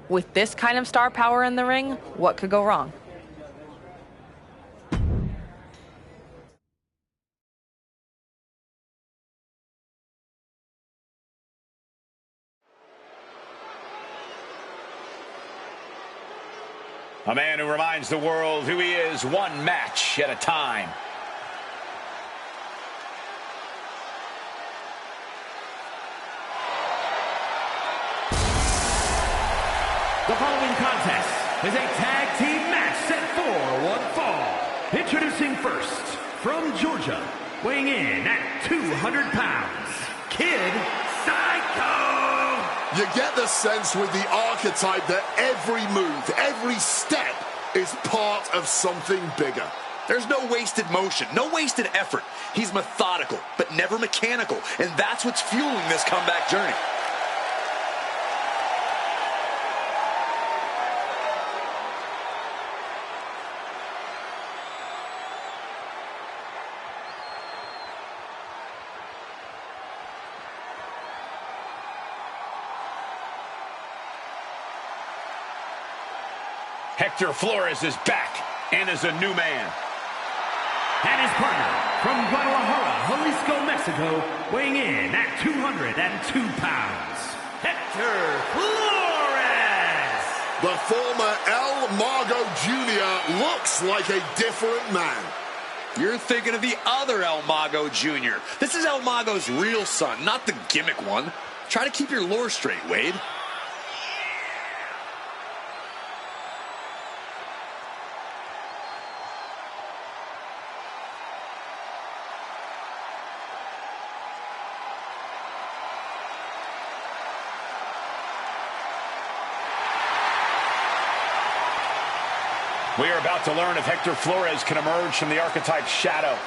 With this kind of star power in the ring, what could go wrong? A man who reminds the world who he is one match at a time. The following contest is a tag team match set for one fall. Introducing first, from Georgia, weighing in at 200 pounds, Kid Psycho! You get the sense with the archetype that every move, every step is part of something bigger. There's no wasted motion, no wasted effort. He's methodical, but never mechanical, and that's what's fueling this comeback journey. Hector Flores is back and is a new man. And his partner, from Guadalajara, Jalisco, Mexico, weighing in at 202 pounds, Hector Flores! The former El Mago Jr. looks like a different man. You're thinking of the other El Mago Jr. This is El Mago's real son, not the gimmick one. Try to keep your lore straight, Wade. We are about to learn if Hector Flores can emerge from the archetype's shadow.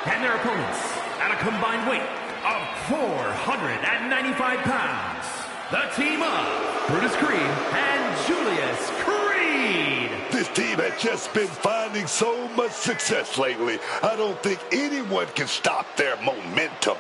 And their opponents, at a combined weight of 495 pounds, the team of Brutus Creed and Julius Creed. This team has just been finding so much success lately. I don't think anyone can stop their momentum.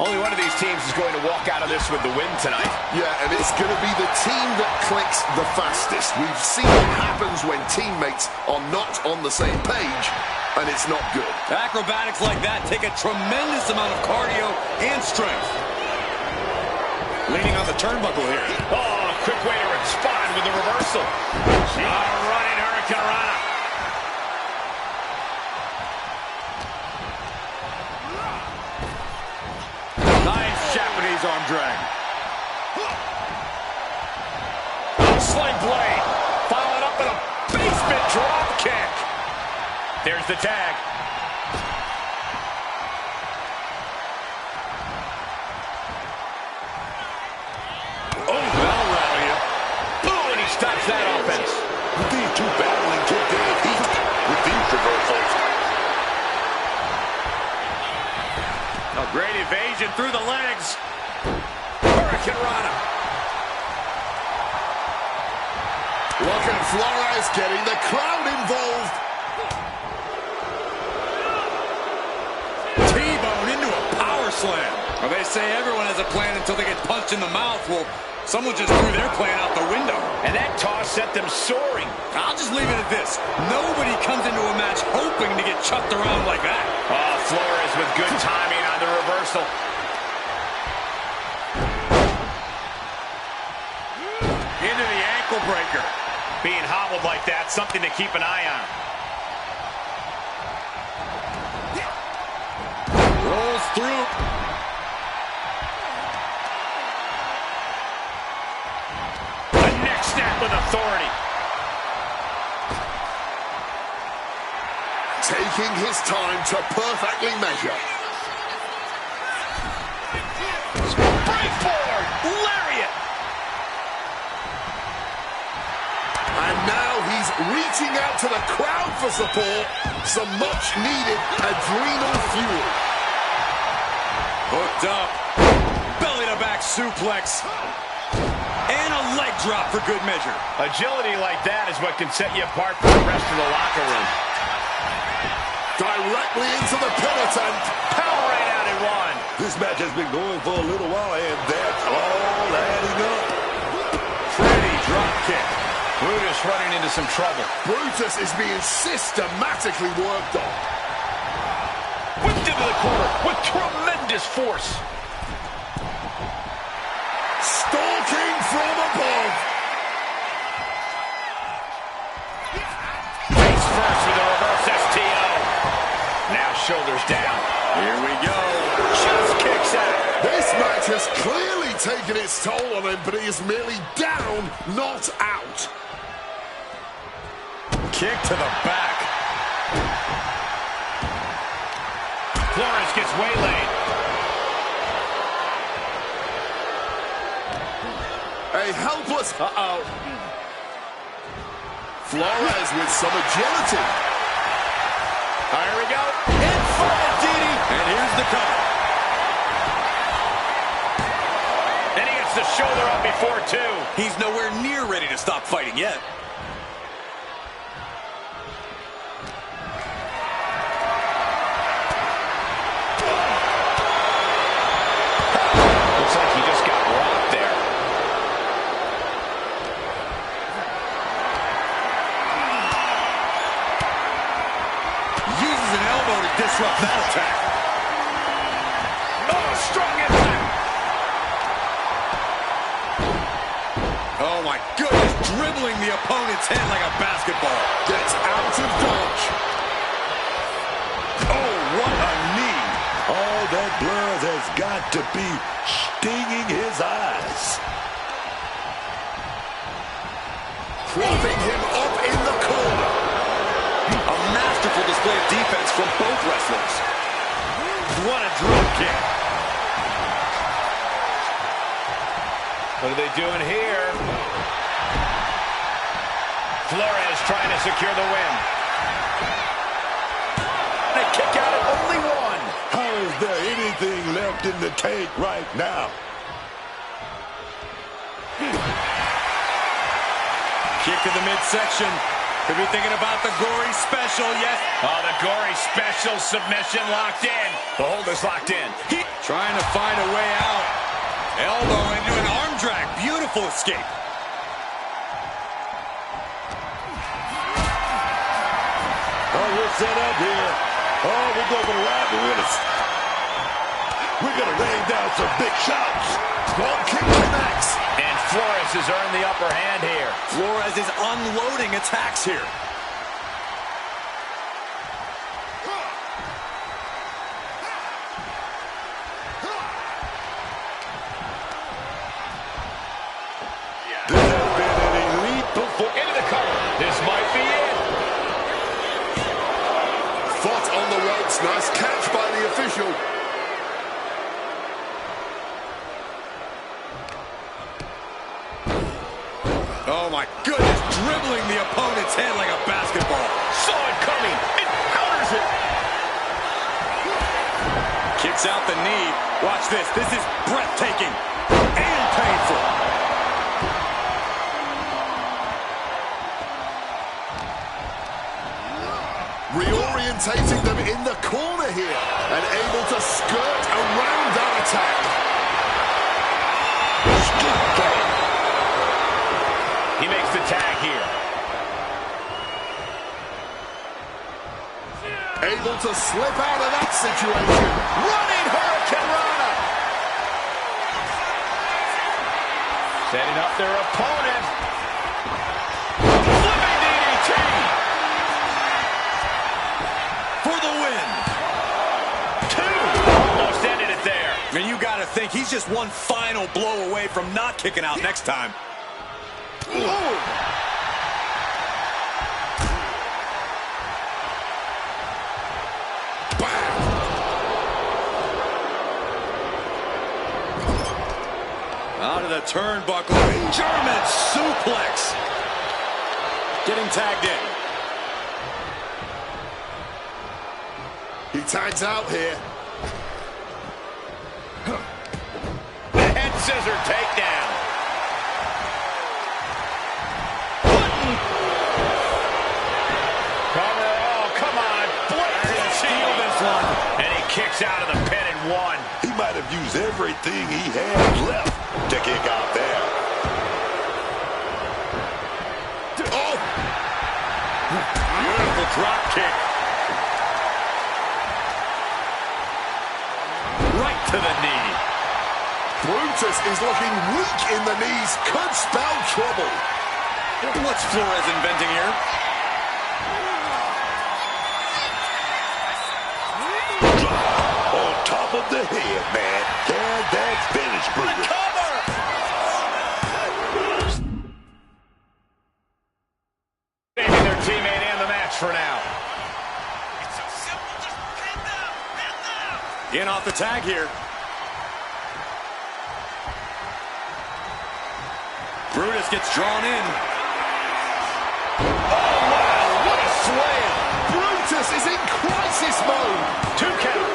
Only one of these teams is going to walk out of this with the win tonight. Yeah, and it's going to be the team that clicks the fastest. We've seen what happens when teammates are not on the same page, and it's not good. Acrobatics like that take a tremendous amount of cardio and strength. Leaning on the turnbuckle here. Oh, a quick way to respond with the reversal. Running Hurricanrana. Japanese arm drag. Sling blade. Followed up with a basement drop kick. There's the tag. Oh, that'll rattle you. Boom, and he stops that offense. With these two battling to dead heat with these reversals. A great evasion through the legs. Hurricanrana. Look at Flores getting the crowd involved. T-bone into a power slam. Well, they say everyone has a plan until they get punched in the mouth. Well, someone just threw their plan out the window. And that toss set them soaring. I'll just leave it at this. Nobody comes into a match hoping to get chucked around like that. Oh, Flores with good timing on the reversal. Into the ankle breaker. Being hobbled like that, something to keep an eye on. Rolls through. A neck snap with authority. Taking his time to perfectly measure. Springboard! Lariat! And now he's reaching out to the crowd for support. Some much-needed adrenal fuel. Hooked up. Belly-to-back suplex. And a leg drop for good measure. Agility like that is what can set you apart from the rest of the locker room. Directly into the pin attempt. Power right out in one. This match has been going for a little while, and that's all adding up. Pretty drop kick. Brutus running into some trouble. Brutus is being systematically worked on. Whipped into the corner with tremendous force. Stalking from above. Face first with a reverse STO. Now shoulders down. Here we go. Just kicks out. This match has clearly taken its toll on him, but he is merely down, not out. Kick to the back. Flores gets waylaid. A helpless... Flores with some agility. Here we go. Inferno DD. And here's the cover. And he gets the shoulder up before two. He's nowhere near ready to stop fighting yet. Looks like he just got rocked there. Uses an elbow to disrupt that attack. Oh, strong impact. Oh my goodness, dribbling the opponent's head like a basketball. Gets out of dodge. Oh, what a knee. All that blood has got to be stinging his eyes. Propping him up in the corner. A masterful display of defense from both wrestlers. What a drop kick. What are they doing here? Flores trying to secure the win. A kick out at only one. How is there anything left in the tank right now? Kick to the midsection. Could be thinking about the gory special, yes. Oh, the gory special submission locked in. The hold is locked in. Trying to find a way out. Elbow into an arm drag. Beautiful escape. Oh, we're set up here. Oh, we're going for the ride, but we're gonna rain down some big shots. One kick connects. And Flores has earned the upper hand here. Flores is unloading attacks here. This has been an elite performance. Into the cover. This might be it. Foot on the ropes. Nice catch by the official. Oh my goodness, dribbling the opponent's head like a basketball. Saw it coming. It counters it. Kicks out the knee. Watch this. This is breathtaking and painful. Reorientating them in the corner here and able to skirt around that attack. able to slip out of that situation. Running Hurricane Rana. Setting up their opponent. Flipping DDT. For the win. 2. Almost ended it there. And you got to think he's just one final blow away from not kicking out next time. Ooh. Out of the turnbuckle. German suplex. Getting tagged in. He tags out here. The head scissor takedown. Cover. Oh, come on. Blatant steal this one. And he kicks out of the pin and 1. He might have used everything he had left to kick out there. Oh! Beautiful drop kick. Right to the knee. Brutus is looking weak in the knees. Could spell trouble. What's Flores inventing here? On top of the head, man. Yeah, that's finished, Brutus. Saving their teammate and the match for now. In off the tag here. Brutus gets drawn in. Oh, wow. What a slam. Brutus is in crisis mode. 2 count.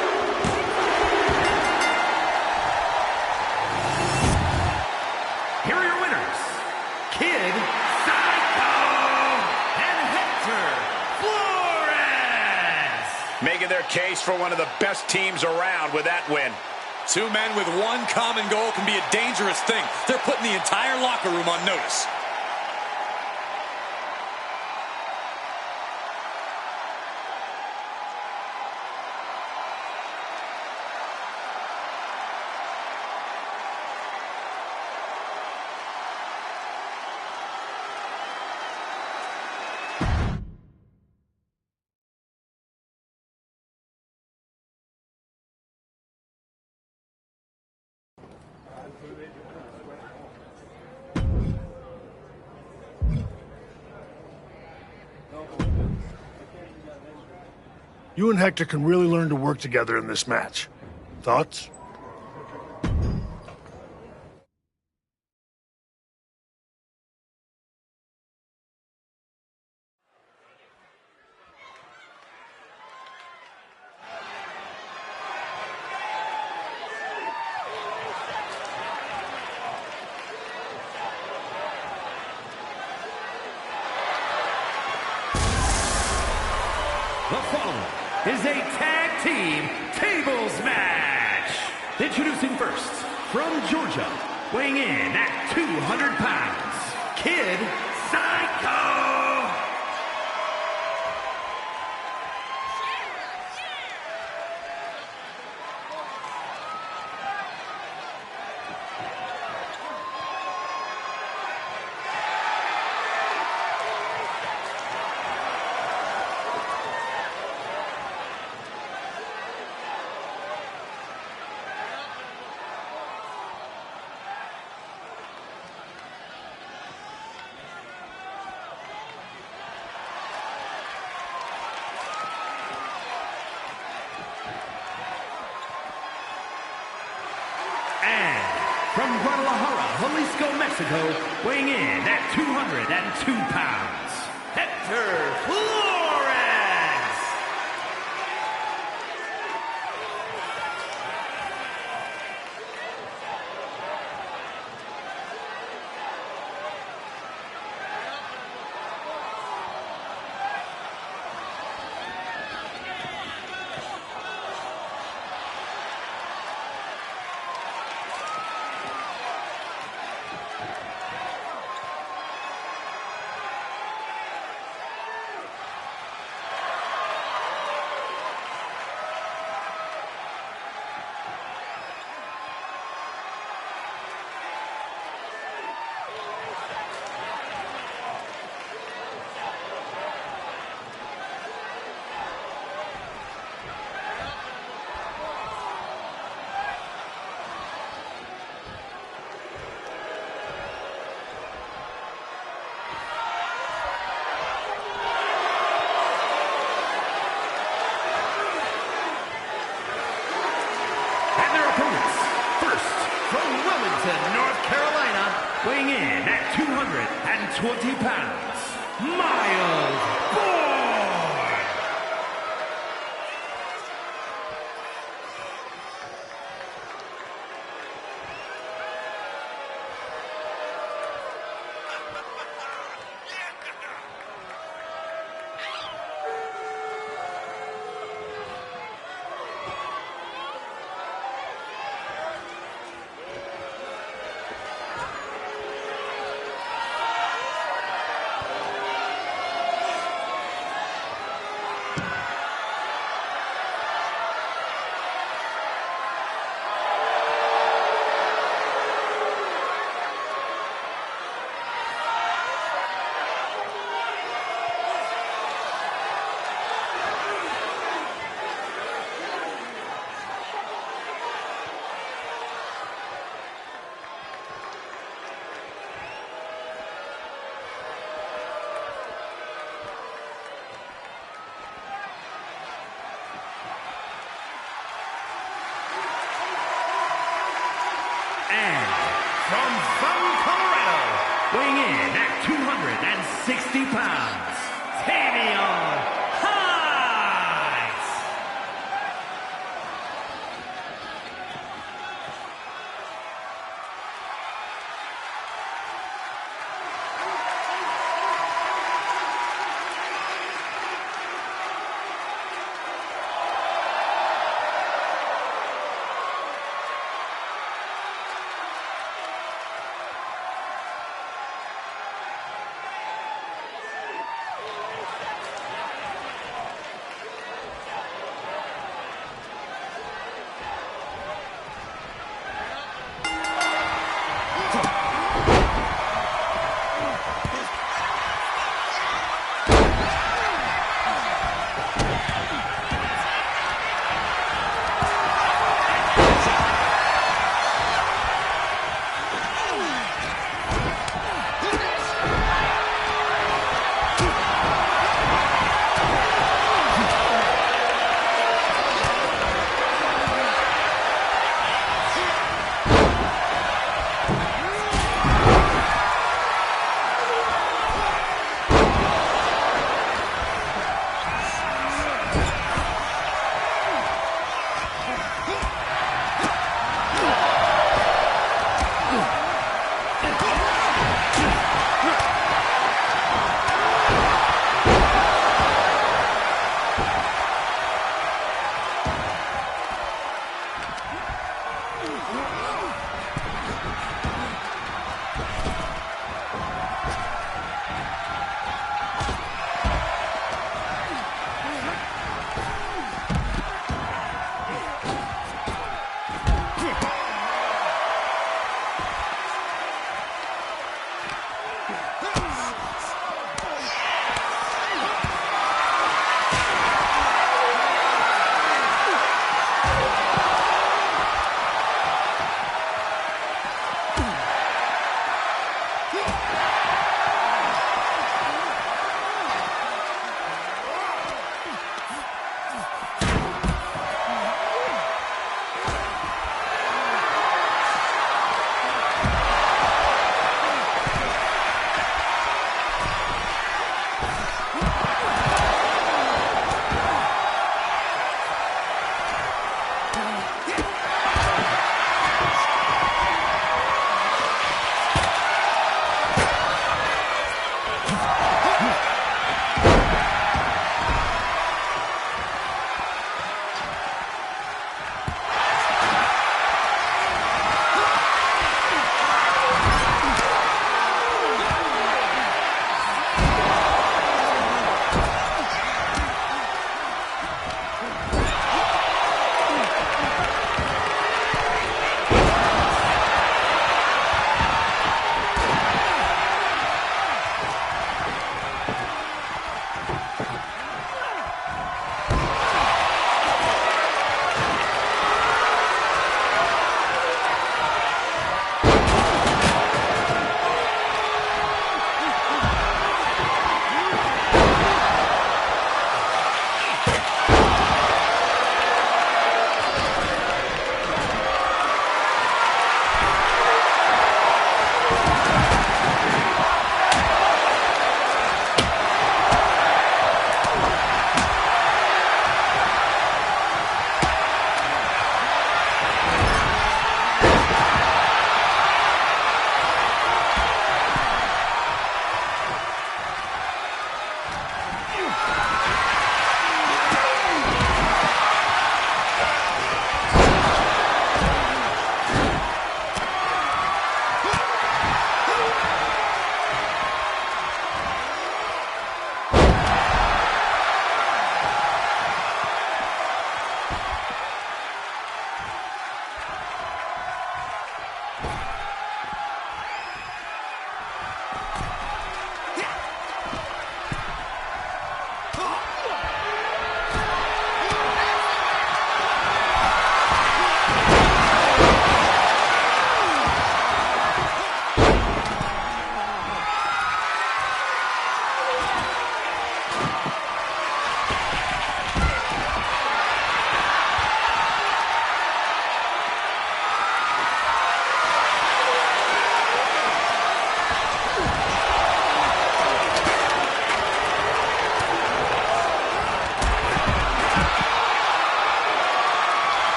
Here are your winners, Kid, Psycho, and Hector Flores. Making their case for one of the best teams around with that win. 2 men with one common goal can be a dangerous thing. They're putting the entire locker room on notice. You and Hector can really learn to work together in this match. Thoughts? The following is a tag team tables match. Introducing first, from Georgia, weighing in at 200 pounds, Kid Psycho. And from Guadalajara, Jalisco, Mexico, weighing in at 202 pounds, Hector Flores. in at 220 pounds, Miles Bourne. And from Colorado, weighing in at 260 pounds, Damian Heights.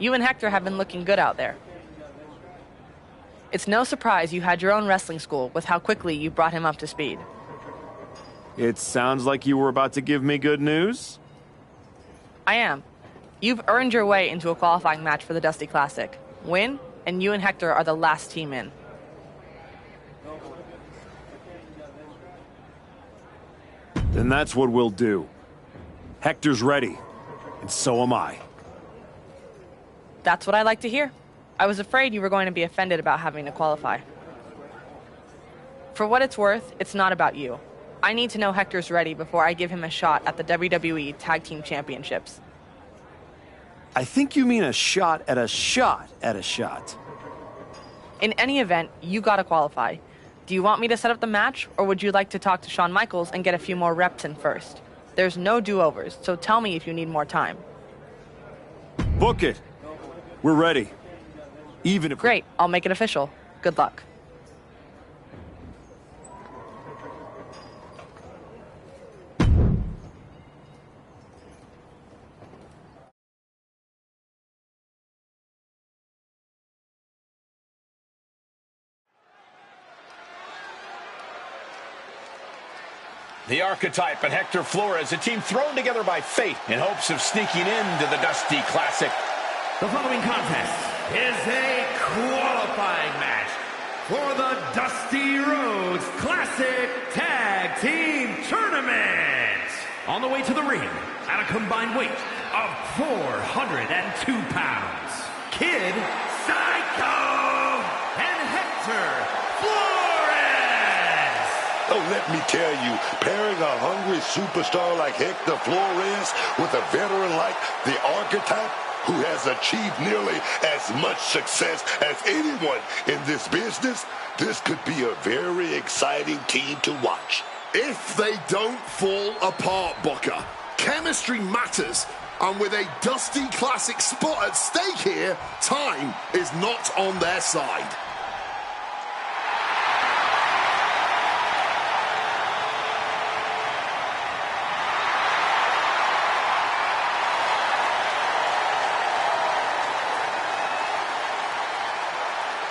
You and Hector have been looking good out there. It's no surprise you had your own wrestling school with how quickly you brought him up to speed. It sounds like you were about to give me good news. I am. You've earned your way into a qualifying match for the Dusty Classic. Win, and you and Hector are the last team in. Then that's what we'll do. Hector's ready, and so am I. That's what I like to hear. I was afraid you were going to be offended about having to qualify. For what it's worth, it's not about you. I need to know Hector's ready before I give him a shot at the WWE Tag Team Championships. I think you mean a shot at a shot at a shot. In any event, you gotta qualify. Do you want me to set up the match, or would you like to talk to Shawn Michaels and get a few more reps in first? There's no do-overs, so tell me if you need more time. Book it. We're ready. Even if... Great, I'll make it official. Good luck. The Archetype and Hector Flores, a team thrown together by fate in hopes of sneaking into the Dusty Classic. The following contest is a qualifying match for the Dusty Rhodes Classic Tag Team Tournament. On the way to the ring at a combined weight of 402 pounds, Kid Psycho and Hector Flores. Oh, let me tell you, pairing a hungry superstar like Hector Flores with a veteran like the Archetype, who has achieved nearly as much success as anyone in this business, this could be a very exciting team to watch. If they don't fall apart, Booker, chemistry matters. And with a Dusty Classic spot at stake here, time is not on their side.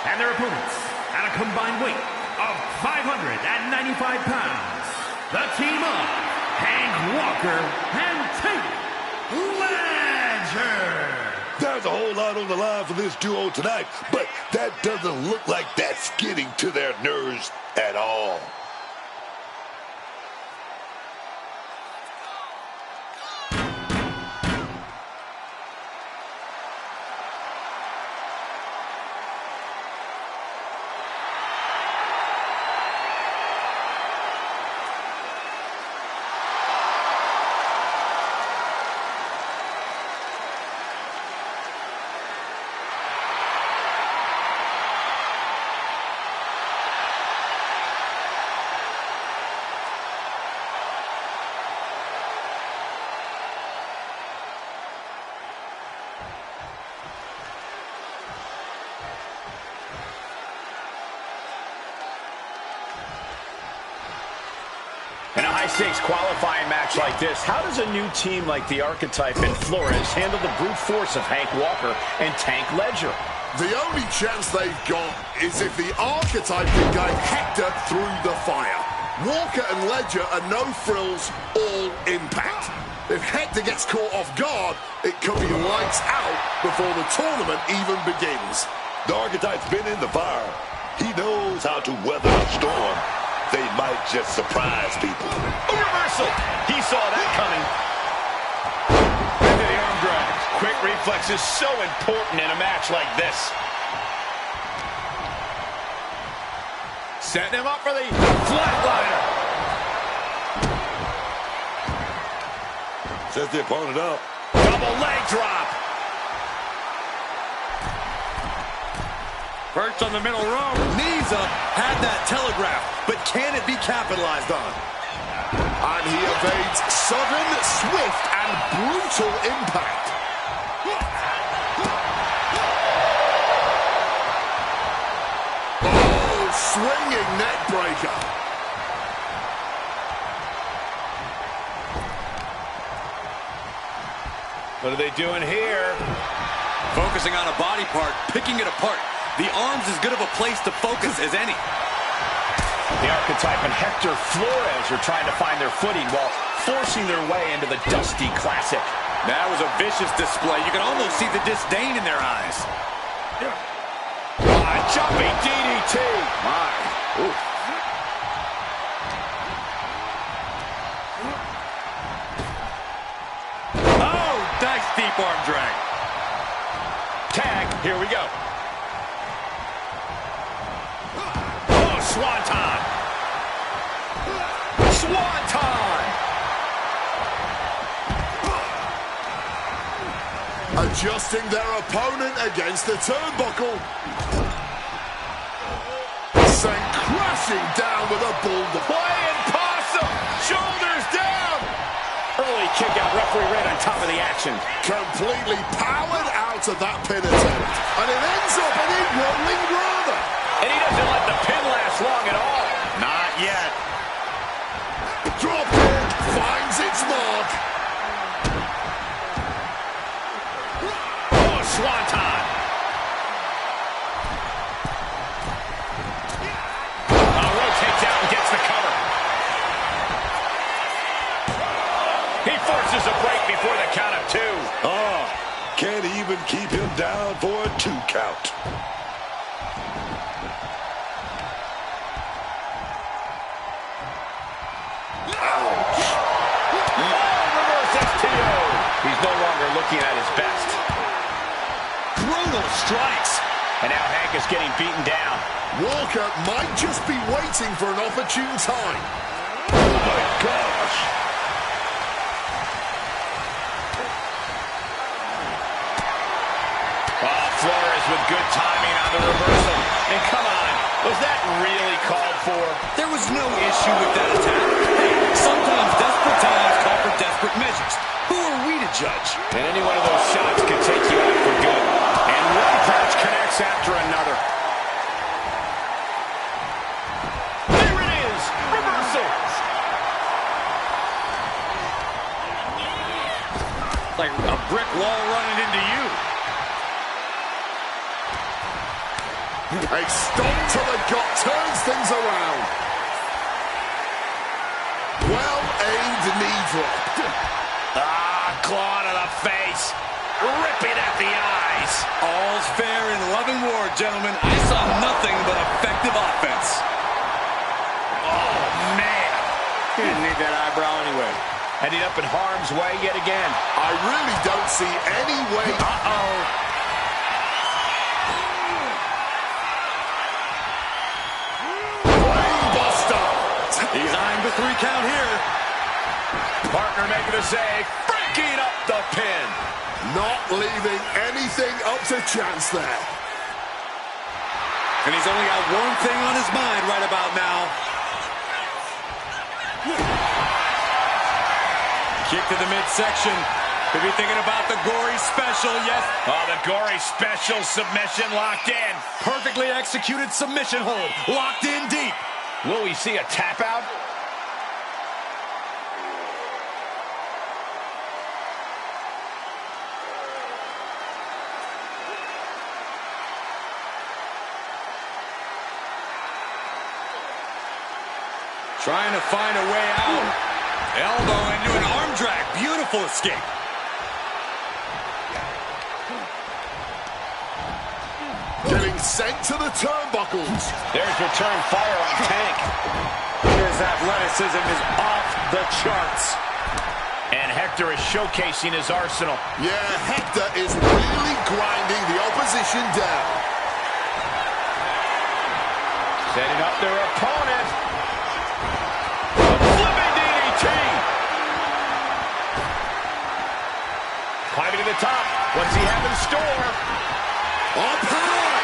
And their opponents, at a combined weight of 595 pounds, the team of Hank Walker and Tank Ledger. There's a whole lot on the line for this duo tonight, but that doesn't look like that's getting to their nerves at all. In a high-stakes qualifying match like this, how does a new team like the Archetype and Flores handle the brute force of Hank Walker and Tank Ledger? The only chance they've got is if the Archetype can guide Hector through the fire. Walker and Ledger are no frills, all impact. If Hector gets caught off guard, it could be lights out before the tournament even begins. The Archetype's been in the fire. He knows how to weather a storm. They might just surprise people. A reversal! He saw that coming. Into the arm drag. Quick reflexes so important in a match like this. Setting him up for the flatliner. Sets the opponent up. Double leg drop. Perched on the middle row. Knees up, had that telegraph, but can it be capitalized on? And he evades sudden, swift, and brutal impact. Oh, swinging neck breaker. What are they doing here? Focusing on a body part, picking it apart. The arm's as good of a place to focus as any. The Archetype and Hector Flores are trying to find their footing while forcing their way into the Dusty Classic. That was a vicious display. You can almost see the disdain in their eyes. Jumping DDT. My. Ooh. Oh, nice deep arm drag. Tag, here we go. Oh, Swanton. Swanton. Adjusting their opponent against the turnbuckle. Sent crashing down with a bulldog. Playing possum. Shoulders down. Early kick out. Referee right on top of the action. Completely powered out of that pin attempt. And it ends up in a rolling brother. And he doesn't let the pin last long at all. Not yet. Drop kick finds its mark. Oh, Swanton. Rotates out and gets the cover. He forces a break before the count of 2. Oh, can't even keep him down for a 2 count. Ouch. Reverse STO. He's no longer looking at his best. Brutal strikes. And now Hank is getting beaten down. Walker might just be waiting for an opportune time. Oh my gosh. Oh, Flores with good timing on the reversal. And come on, was that really called for? There was no issue with that attack. Hey, sometimes desperate times call for desperate measures. Who are we to judge? And any one of those shots could take you out for good. And one punch connects after another. There it is! Reversal! Like a brick wall running into you. A stomp to the gut turns things around. Well-aimed knee drop. Claw to the face. Ripping at the eyes. All's fair in love and war, gentlemen. I saw nothing but effective offense. Oh, man. He didn't need that eyebrow anyway. Ending up in harm's way yet again. I really don't see any way. Uh-oh. Brainbuster. He's eyeing the 3 count here. Partner making a save. Breaking up the pin. Not leaving anything up to chance there. And he's only got one thing on his mind right about now. Kick to the midsection. Could be thinking about the gory special, yes. Oh, the gory special submission locked in. Perfectly executed submission hold. Locked in deep. Will we see a tap out? Trying to find a way out. Elbow into an arm drag. Beautiful escape. Getting sent to the turnbuckles. There's return fire on Tank. His athleticism is off the charts. And Hector is showcasing his arsenal. Yeah, Hector is really grinding the opposition down. Setting up their opponent. Flipping DDT. Climbing to the top. What's he have in store? Up high.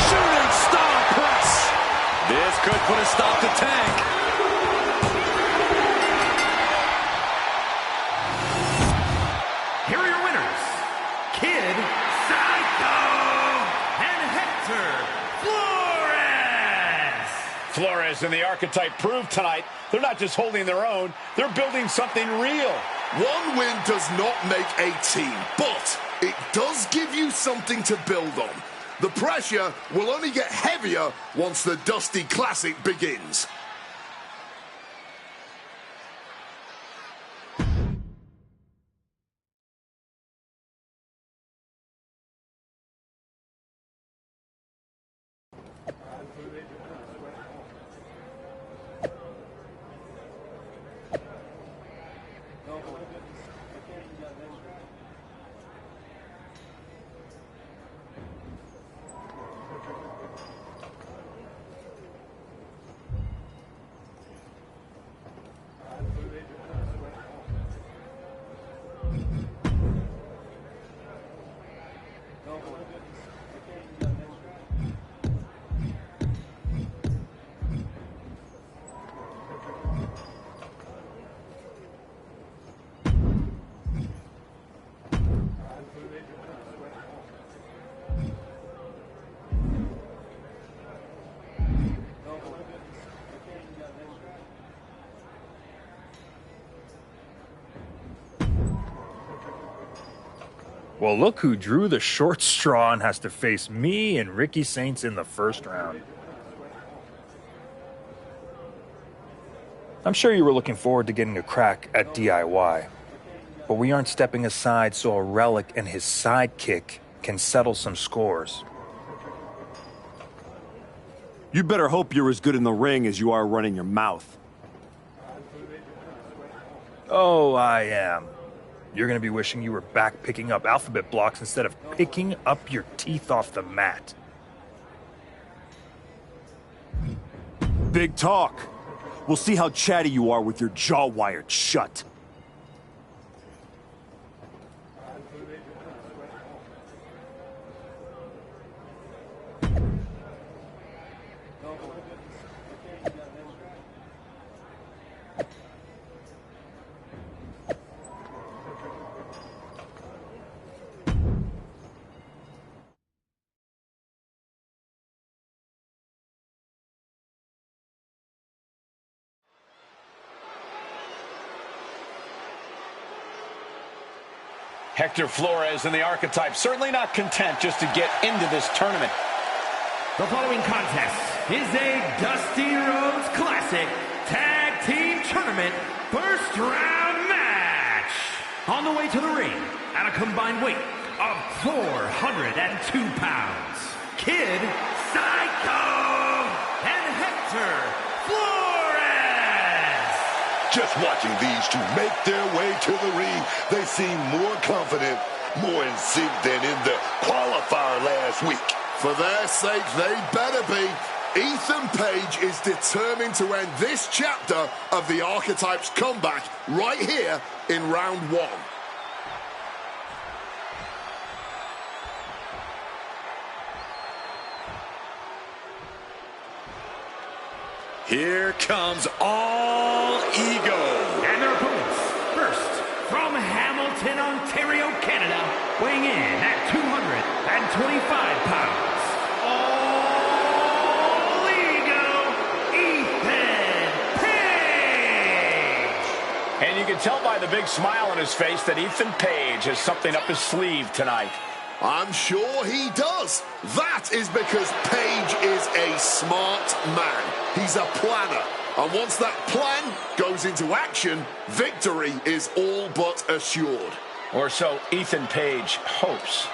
Shooting star press. This could put a stop to Tank. Here are your winners, Kid Psycho and Hector Flores. Flores and the Archetype proved tonight they're not just holding their own, they're building something real. One win does not make a team, but it does give you something to build on. The pressure will only get heavier once the Dusty Classic begins. Well, look who drew the short straw and has to face me and Ricky Saints in the first round. I'm sure you were looking forward to getting a crack at DIY, but we aren't stepping aside so a relic and his sidekick can settle some scores. You better hope you're as good in the ring as you are running your mouth. Oh, I am. You're going to be wishing you were back picking up alphabet blocks instead of picking up your teeth off the mat. Big talk. We'll see how chatty you are with your jaw wired shut. Hector Flores and the Archetype certainly not content just to get into this tournament. The following contest is a Dusty Rhodes Classic Tag Team Tournament first round match. On the way to the ring at a combined weight of 402 pounds, Kid Psycho and Hector Flores. Just watching these two make their way to the ring, they seem more confident, more in sync than in the qualifier last week. For their sake, they better be. Ethan Page is determined to end this chapter of the Archetype's comeback right here in round one. Here comes All Ego. And their opponents, first, from Hamilton, Ontario, Canada, weighing in at 225 pounds, All Ego, Ethan Page. And you can tell by the big smile on his face that Ethan Page has something up his sleeve tonight. I'm sure he does. That is because Page is a smart man. He's a planner. And once that plan goes into action, victory is all but assured. Or so Ethan Page hopes.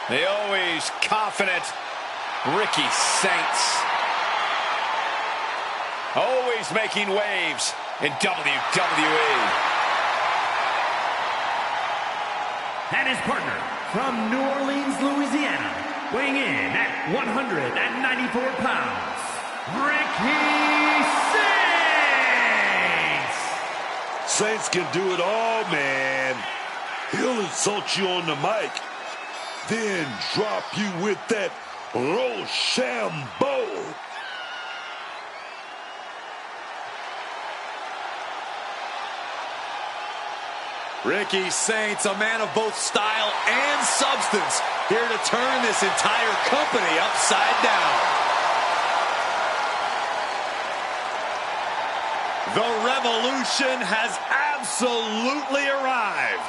The always confident Ricky Saints. Always making waves in WWE. And his partner from New Orleans, Louisiana, weighing in at 194 pounds, Ricky Saints. Saints can do it all, man. He'll insult you on the mic, then drop you with that Rochambeau. Ricky Saints, a man of both style and substance, here to turn this entire company upside down. The revolution has absolutely arrived.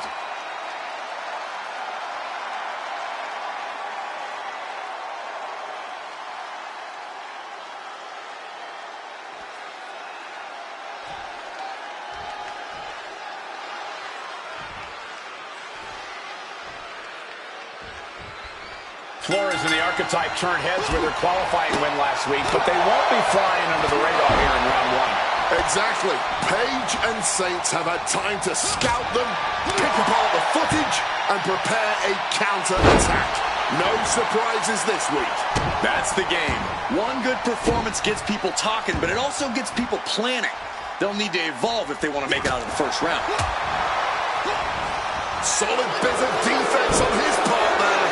Flores and the Archetype turned heads with their qualifying win last week, but they won't be flying under the radar here in round one. Exactly. Page and Saints have had time to scout them, pick apart the footage, and prepare a counter-attack. No surprises this week. That's the game. One good performance gets people talking, but it also gets people planning. They'll need to evolve if they want to make it out of the first round. Solid bit of defense on his part there.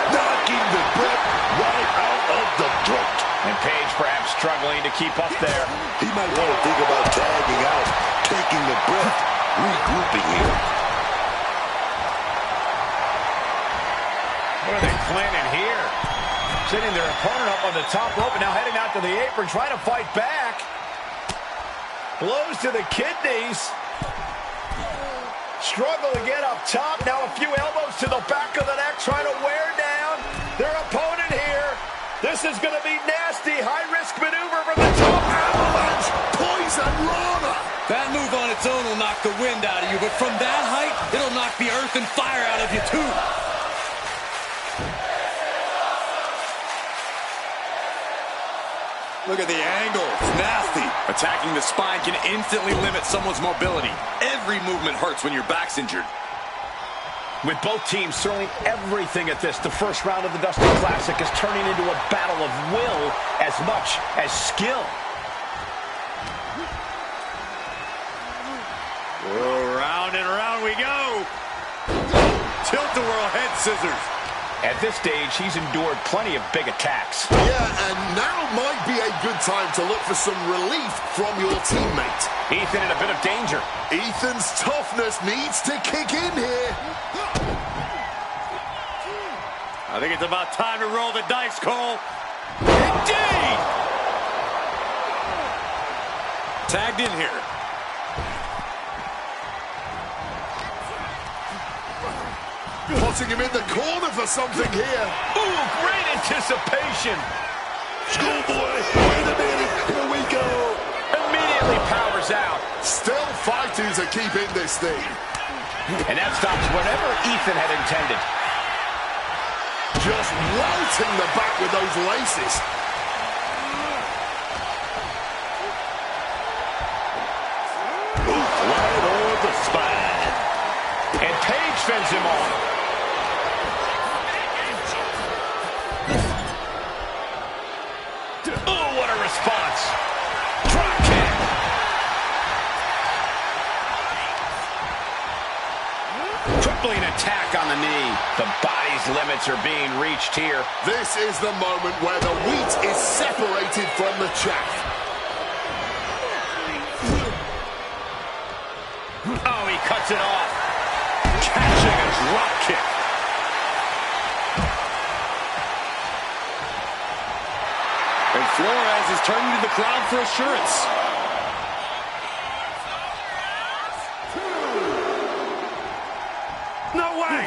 Knocking the breath right out of the throat. And Page perhaps struggling to keep up there. He might want to think about tagging out, taking the breath, regrouping here. What are they planning here? Sitting their opponent up on the top rope and now heading out to the apron, trying to fight back. Blows to the kidneys. Struggle to get up top. Now a few elbows to the back of the neck, trying to wear down their opponent here. This is going to be nasty. High-risk maneuver for the top. Avalanche Poison Rana. That move on its own will knock the wind out of you, but from that height, it'll knock the earth and fire out of you, too. Look at the angle. It's nasty. Attacking the spine can instantly limit someone's mobility. Every movement hurts when your back's injured. With both teams throwing everything at this, the first round of the Dusty Classic is turning into a battle of will as much as skill. Oh, round and round we go. Tilt-a-whirl head scissors. At this stage, he's endured plenty of big attacks. Yeah, and now might be a good time to look for some relief from your teammate. Ethan in a bit of danger. Ethan's toughness needs to kick in here. I think it's about time to roll the dice, Cole. Indeed! Tagged in here. Putting him in the corner for something here. Ooh, great anticipation. Schoolboy, wait a minute, here we go. Immediately powers out. Still fighting to keep in this thing. And that stops whatever Ethan had intended. Just welting the back with those laces. Oof, right on the spine. And Page fends him off. Oh, what a response. Drop kick. Crippling attack on the knee. The body's limits are being reached here. This is the moment where the wheat is separated from the chaff. Oh, he cuts it off. Catching a drop kick. And Flores is turning to the crowd for assurance. No way!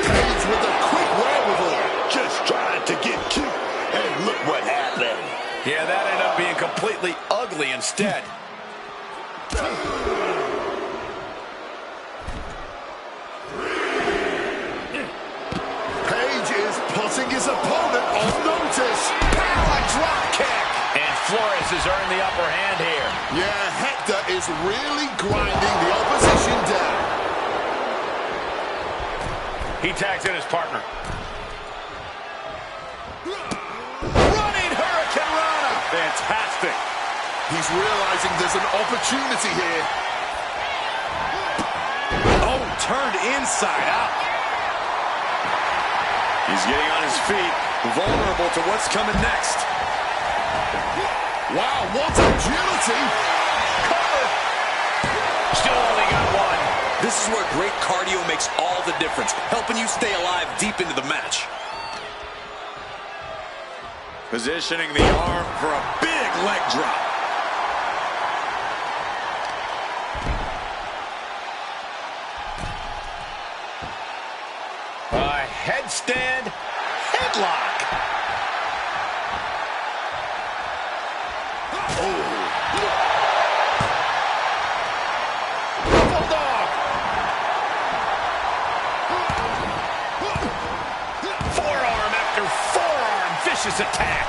Page with the quick wherewithal. Just trying to get cute, and look what happened. Yeah, that ended up being completely ugly instead. Page is putting his opponent on notice. Power drop kick. And Flores has earned the upper hand here. Yeah, Hector is really grinding the opposition down. He tags in his partner. Running Hurricane Rana. Fantastic. He's realizing there's an opportunity here. Oh, turned inside out. He's getting on his feet, vulnerable to what's coming next. Wow, what agility! Cover. Still only got one. This is where great cardio makes all the difference, helping you stay alive deep into the match. Positioning the arm for a big leg drop. A headstand headlock. Bulldog. Forearm after forearm. Vicious attack.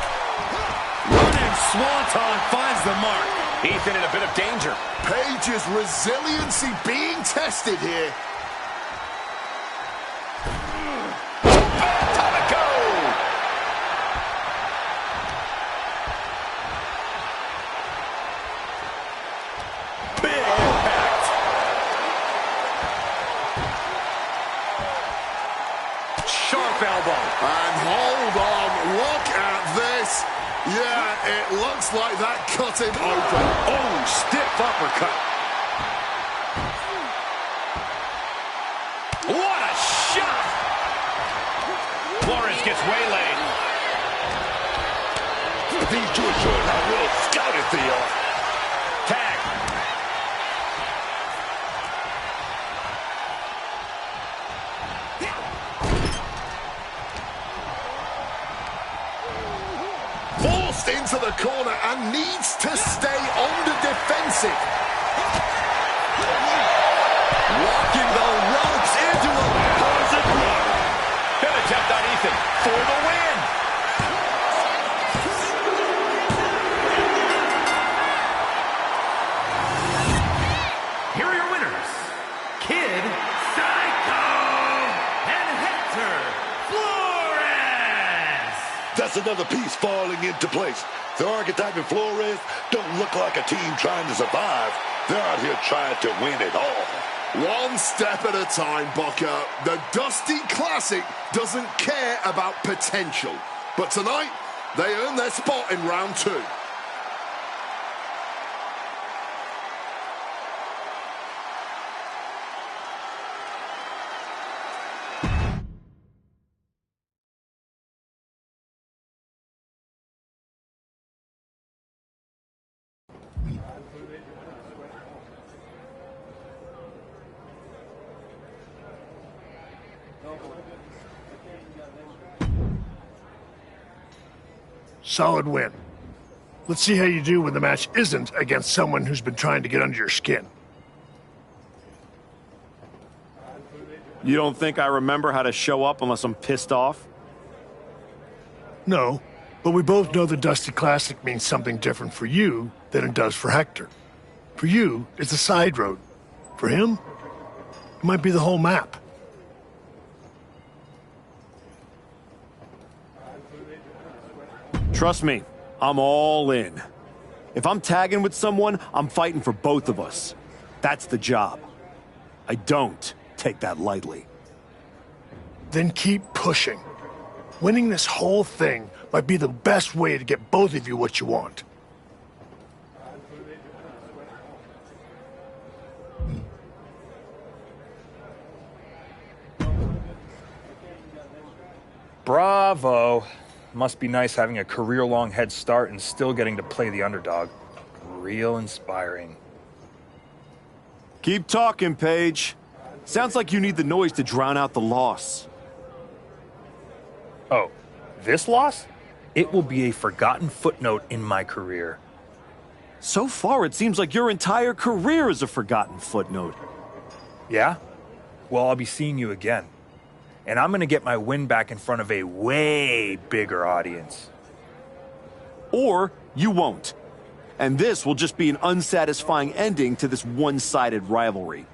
Running Swanton finds the mark. Ethan in a bit of danger. Page's resiliency being tested here. And hold on, look at this. Yeah, it looks like that cut him open. Oh, stiff uppercut. What a shot! Flores gets waylaid. These two showing how well scouted they are. Tag. Forced into the corner and needs to stay on the defensive. Walking the ropes into a positive blow. Good attempt on Ethan for the win. Here are your winners, Kid Psycho and Hector Flores. That's another piece falling into place. The Archetype and Flores don't look like a team trying to survive. They're out here trying to win it all. One step at a time, Booker. The Dusty Classic doesn't care about potential. But tonight, they earn their spot in round 2. Solid win. Let's see how you do when the match isn't against someone who's been trying to get under your skin. You don't think I remember how to show up unless I'm pissed off? No, but we both know the Dusty Classic means something different for you than it does for Hector. For you, it's a side road. For him, it might be the whole map. Trust me, I'm all in. If I'm tagging with someone, I'm fighting for both of us. That's the job. I don't take that lightly. Then keep pushing. Winning this whole thing might be the best way to get both of you what you want. Bravo. Must be nice having a career-long head start and still getting to play the underdog. Real inspiring. Keep talking, Paige. Sounds like you need the noise to drown out the loss. Oh, this loss? It will be a forgotten footnote in my career. So far, it seems like your entire career is a forgotten footnote. Yeah? Well, I'll be seeing you again. And I'm going to get my win back in front of a way bigger audience. Or you won't. And this will just be an unsatisfying ending to this one-sided rivalry.